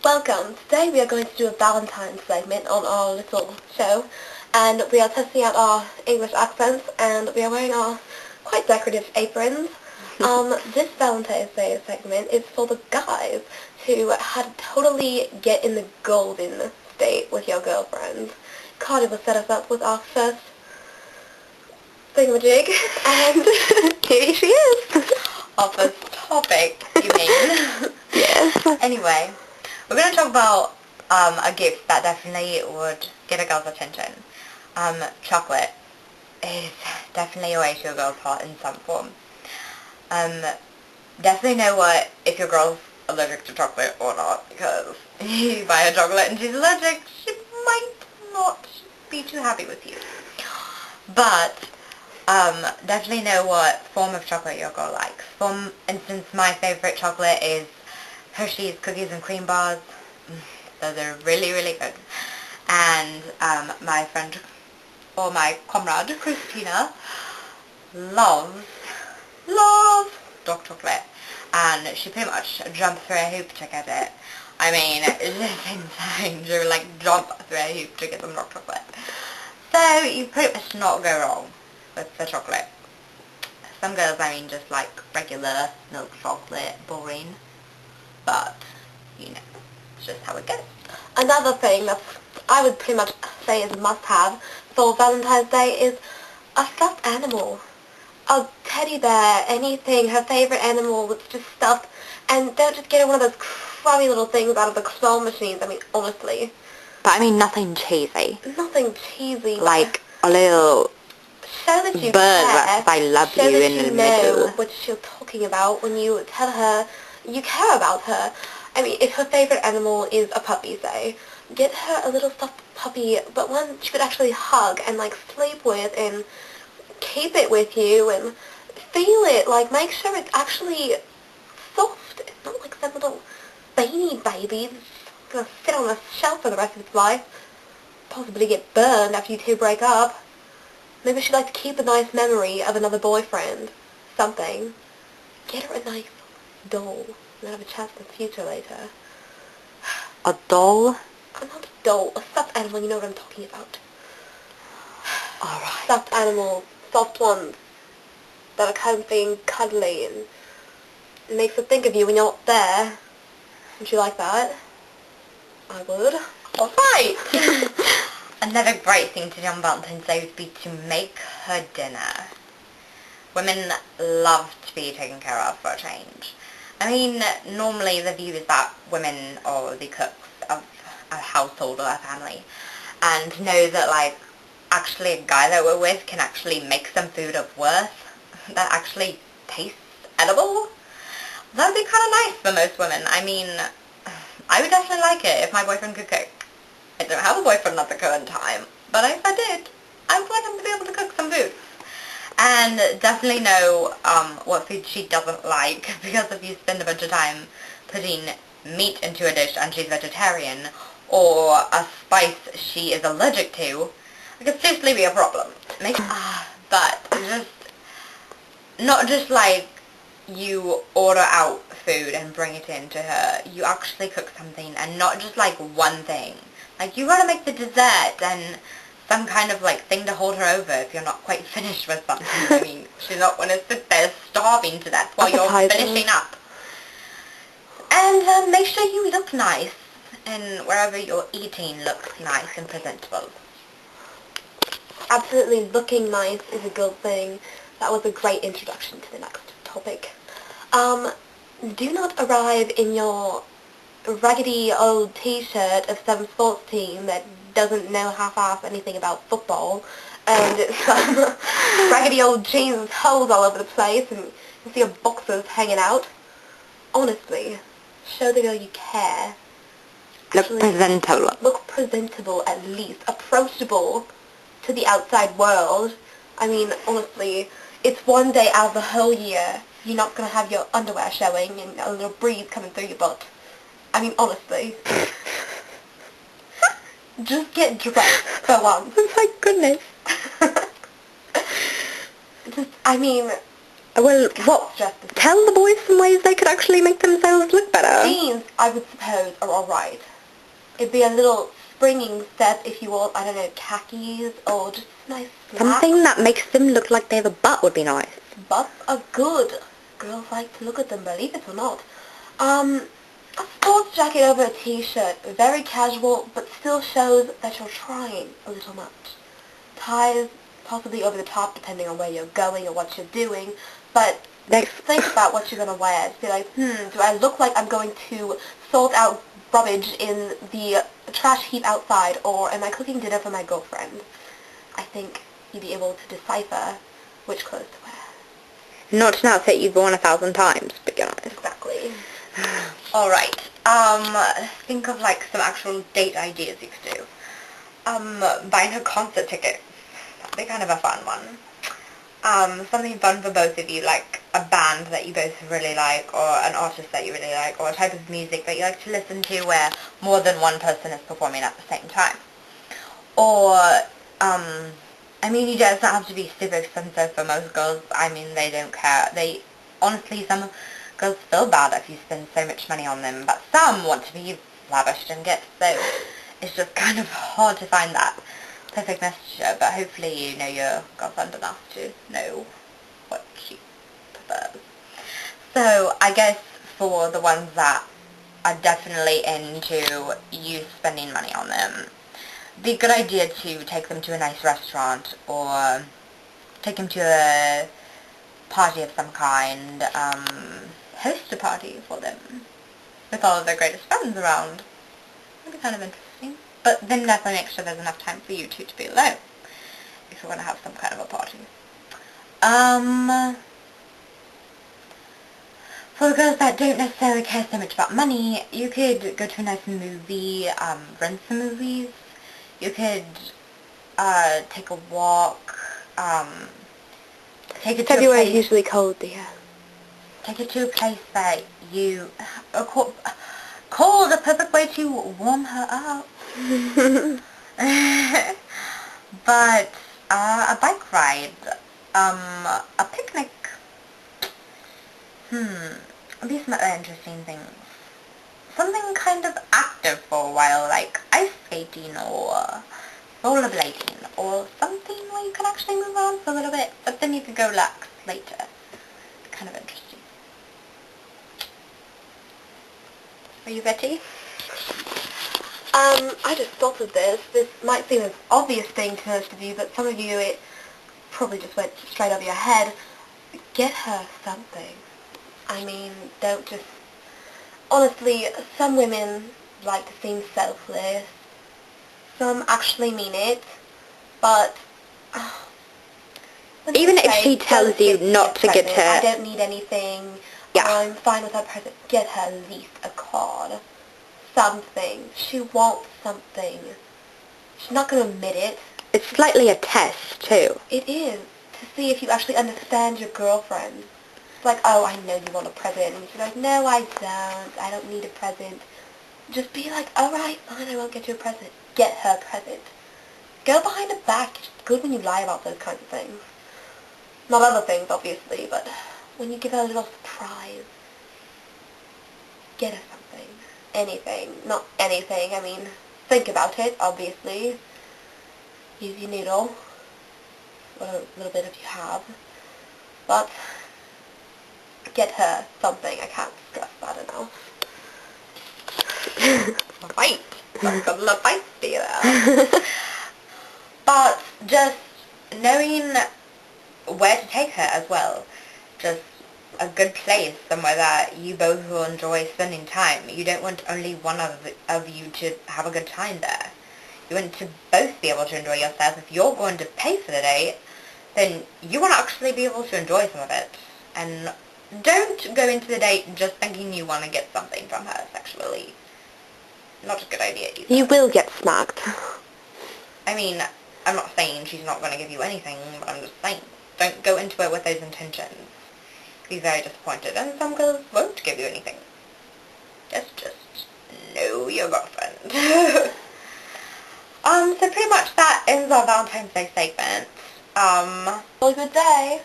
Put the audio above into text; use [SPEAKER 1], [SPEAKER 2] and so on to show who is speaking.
[SPEAKER 1] Welcome! Today we are going to do a Valentine segment on our little show, and we are testing out our English accents, and we are wearing our quite decorative aprons. This Valentine's Day segment is for the guys who had to totally get in the golden state with your girlfriend. Cardi will set us up with our first thingamajig, and here she is.
[SPEAKER 2] Our first topic, you mean?
[SPEAKER 1] Yes.
[SPEAKER 2] Anyway, we're going to talk about a gift that definitely would get a girl's attention. Chocolate is definitely a way to a girl's heart in some form. Definitely know what if your girl's allergic to chocolate or not, because you buy her chocolate and she's allergic, she might not be too happy with you. But definitely know what form of chocolate your girl likes. For instance, my favorite chocolate is Hershey's cookies and cream bars. Those are really, really good. And my friend, or my comrade, Christina, loves dark chocolate. And she pretty much jumps through a hoop to get it. I mean, it's just insane. She would like jump through a hoop to get some dark chocolate. So you pretty much not go wrong with the chocolate. Some girls, I mean, just like regular milk chocolate, boring. But, you know, it's just how it goes.
[SPEAKER 1] Another thing that I would pretty much say is a must-have for Valentine's Day is a stuffed animal. A teddy bear, anything, her favorite animal that's just stuffed. And don't just get her one of those crummy little things out of the claw machines. I mean, honestly.
[SPEAKER 2] But I mean nothing cheesy.
[SPEAKER 1] Nothing cheesy.
[SPEAKER 2] Like a little
[SPEAKER 1] show that you
[SPEAKER 2] bird
[SPEAKER 1] care.
[SPEAKER 2] that I love
[SPEAKER 1] show
[SPEAKER 2] you
[SPEAKER 1] that
[SPEAKER 2] in
[SPEAKER 1] you
[SPEAKER 2] the
[SPEAKER 1] know
[SPEAKER 2] middle.
[SPEAKER 1] what you're talking about when you tell her you care about her. I mean, if her favorite animal is a puppy, say, get her a little stuffed puppy, but one she could actually hug and, like, sleep with and keep it with you and feel it. Like, make sure it's actually soft. It's not like some little veiny baby that's going to sit on a shelf for the rest of its life. Possibly get burned after you two break up. Maybe she'd like to keep a nice memory of another boyfriend. Something. Get her a nice doll. And have a chance in the future later.
[SPEAKER 2] A doll?
[SPEAKER 1] Not a doll. A stuffed animal. You know what I'm talking about.
[SPEAKER 2] Alright.
[SPEAKER 1] Stuffed animals. Soft ones. That are comfy and cuddly. And it makes her think of you when you're not there. Would you like that? I would.
[SPEAKER 2] Alright. Another great thing to do on Valentine's Day would be to make her dinner. Women love to be taken care of for a change. I mean, normally the view is that women are the cooks of a household or a family, and to know that, like, actually a guy that we're with can actually make some food of worth that actually tastes edible, that would be kind of nice for most women. I mean, I would definitely like it if my boyfriend could cook. I don't have a boyfriend at the current time, but if I did, I would like him to be able to cook some food. And definitely know what food she doesn't like, because if you spend a bunch of time putting meat into a dish and she's vegetarian, or a spice she is allergic to, it could seriously be a problem. But just, not just like you order out food and bring it in to her, you actually cook something, and not just like one thing. Like, you gotta make the dessert and some kind of, like, thing to hold her over if you're not quite finished with something. I mean, she's not going to sit there starving to death while you're finishing up. And make sure you look nice, and wherever you're eating looks nice and presentable.
[SPEAKER 1] Absolutely, looking nice is a good thing. That was a great introduction to the next topic. Do not arrive in your raggedy old t-shirt of some sports team that doesn't know half-ass anything about football, and some raggedy old jeans with holes all over the place, and you see your boxers hanging out. Honestly, show the girl you care.
[SPEAKER 2] Look presentable.
[SPEAKER 1] Look presentable, at least. Approachable to the outside world. I mean, honestly, it's one day out of the whole year. You're not going to have your underwear showing and a little breeze coming through your butt. I mean, honestly. Just get dressed for once.
[SPEAKER 2] Oh my goodness.
[SPEAKER 1] Just, I mean,
[SPEAKER 2] Well, what?
[SPEAKER 1] Just the
[SPEAKER 2] Tell the boys some ways they could actually make themselves look better.
[SPEAKER 1] jeans, I would suppose, are alright. It'd be a little springing step if you wore, I don't know, khakis or just nice slacks.
[SPEAKER 2] Something that makes them look like they have a butt would be nice.
[SPEAKER 1] Butts are good. Girls like to look at them, believe it or not. A sports jacket over a t-shirt, very casual, but still shows that you're trying a little much. Ties, possibly over the top, depending on where you're going or what you're doing, but think about what you're going to wear. Be like, do I look like I'm going to sort out rubbish in the trash heap outside, or am I cooking dinner for my girlfriend? I think you'd be able to decipher which clothes to wear.
[SPEAKER 2] Not an outfit you've worn 1,000 times, to be honest.
[SPEAKER 1] Exactly.
[SPEAKER 2] Alright, think of like some actual date ideas you could do. Buying a concert ticket. That'd be kind of a fun one. Something fun for both of you, like a band that you both really like, or an artist that you really like, or a type of music that you like to listen to where more than one person is performing at the same time. Or, I mean, it doesn't have to be super expensive for most girls. I mean, they don't care. Honestly, some girls feel bad if you spend so much money on them, but some want to be lavished in gifts, so it's just kind of hard to find that perfect mixture, but hopefully you know your girlfriend enough to know what she prefers. So, I guess for the ones that are definitely into you spending money on them, it'd be a good idea to take them to a nice restaurant, or take them to a party of some kind, host a party for them with all of their greatest friends around. That'd be kind of interesting. But then definitely make sure there's enough time for you two to be alone if you want to have some kind of a party. For girls that don't necessarily care so much about money, you could go to a nice movie, rent some movies. You could take a walk, take it to
[SPEAKER 1] February
[SPEAKER 2] a
[SPEAKER 1] is
[SPEAKER 2] place.
[SPEAKER 1] usually cold, dear.
[SPEAKER 2] Take it to a place that you... cold, a perfect way to warm her up. But, a bike ride, a picnic, be some other interesting things. Something kind of active for a while, like ice skating or rollerblading, or something where you can actually move around for a little bit, but then you can go relax later. Kind of interesting. Are you ready?
[SPEAKER 1] I just thought of this. This might seem an obvious thing to most of you, but some of you, it probably just went straight over your head. Get her something. I mean, don't just... Honestly, some women like to seem selfless. Some actually mean it, but...
[SPEAKER 2] Even if she tells you not to get her...
[SPEAKER 1] I don't need anything.
[SPEAKER 2] Yeah.
[SPEAKER 1] I'm fine with her present. Get her at least a card. Something. She wants something. She's not going to admit it.
[SPEAKER 2] It's slightly a test, too.
[SPEAKER 1] It is. To see if you actually understand your girlfriend. It's like, oh, I know you want a present. And she's like, no, I don't. I don't need a present. Just be like, alright, fine, I won't get you a present. Get her a present. Go behind her back. It's good when you lie about those kinds of things. Not other things, obviously, but when you give her a little surprise, get her something. Anything. Not anything. I mean, think about it, obviously. Use your needle. A little bit if you have. But get her something. I can't stress that enough. Right. That's got a little feisty there. But just knowing where to take her as well. Just a good place, somewhere that you both will enjoy spending time. You don't want only one of you to have a good time there. You want to both be able to enjoy yourself. If you're going to pay for the date, then you want to actually be able to enjoy some of it. And don't go into the date just thinking you want to get something from her sexually. Not a good idea either. You will get smacked.
[SPEAKER 2] I mean, I'm not saying she's not going to give you anything, but I'm just saying, don't go into it with those intentions. Be very disappointed, and some girls won't give you anything. Just know your girlfriend. So pretty much that ends our Valentine's Day segment.
[SPEAKER 1] Have a good day.